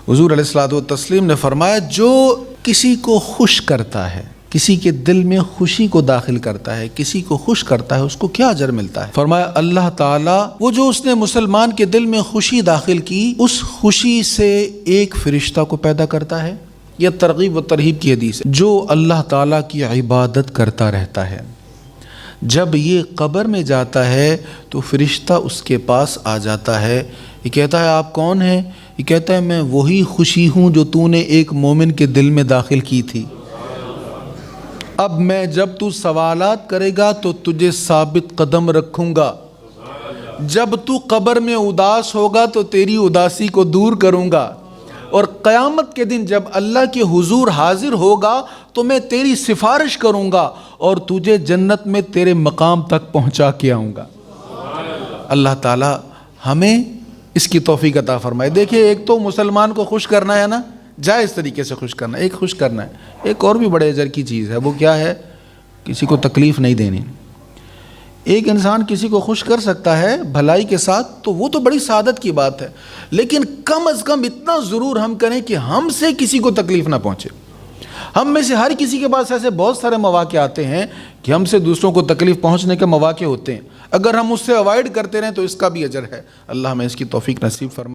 حضور علیہ الصلوۃ والتسلیم نے فرمایا جو کسی کو خوش کرتا ہے، کسی کے دل میں خوشی کو داخل کرتا ہے، کسی کو خوش کرتا ہے، اس کو کیا اجر ملتا ہے؟ فرمایا اللہ تعالیٰ وہ جو اس نے مسلمان کے دل میں خوشی داخل کی، اس خوشی سے ایک فرشتہ کو پیدا کرتا ہے۔ یہ ترغیب و ترہیب کی حدیث ہے۔ جو اللہ تعالیٰ کی عبادت کرتا رہتا ہے، جب یہ قبر میں جاتا ہے تو فرشتہ اس کے پاس آ جاتا ہے، یہ کہتا ہے آپ کون ہیں؟ یہ کہتا ہے میں وہی خوشی ہوں جو تو نے ایک مومن کے دل میں داخل کی تھی۔ اب میں جب تو سوالات کرے گا تو تجھے ثابت قدم رکھوں گا، جب تو قبر میں اداس ہوگا تو تیری اداسی کو دور کروں گا، اور قیامت کے دن جب اللہ کے حضور حاضر ہوگا تو میں تیری سفارش کروں گا اور تجھے جنت میں تیرے مقام تک پہنچا کے آؤں گا۔ اللہ تعالی ہمیں اس کی توفیق عطا فرمائے۔ دیکھیں، ایک تو مسلمان کو خوش کرنا ہے نا، جائز طریقے سے خوش کرنا، ایک خوش کرنا ہے، ایک اور بھی بڑے اجر کی چیز ہے، وہ کیا ہے؟ کسی کو تکلیف نہیں دینی۔ ایک انسان کسی کو خوش کر سکتا ہے بھلائی کے ساتھ تو وہ تو بڑی سعادت کی بات ہے، لیکن کم از کم اتنا ضرور ہم کریں کہ ہم سے کسی کو تکلیف نہ پہنچے۔ ہم میں سے ہر کسی کے پاس ایسے بہت سارے مواقع آتے ہیں کہ ہم سے دوسروں کو تکلیف پہنچنے کے مواقع ہوتے ہیں، اگر ہم اس سے اوائڈ کرتے رہیں تو اس کا بھی اجر ہے۔ اللہ ہمیں اس کی توفیق نصیب فرمائے۔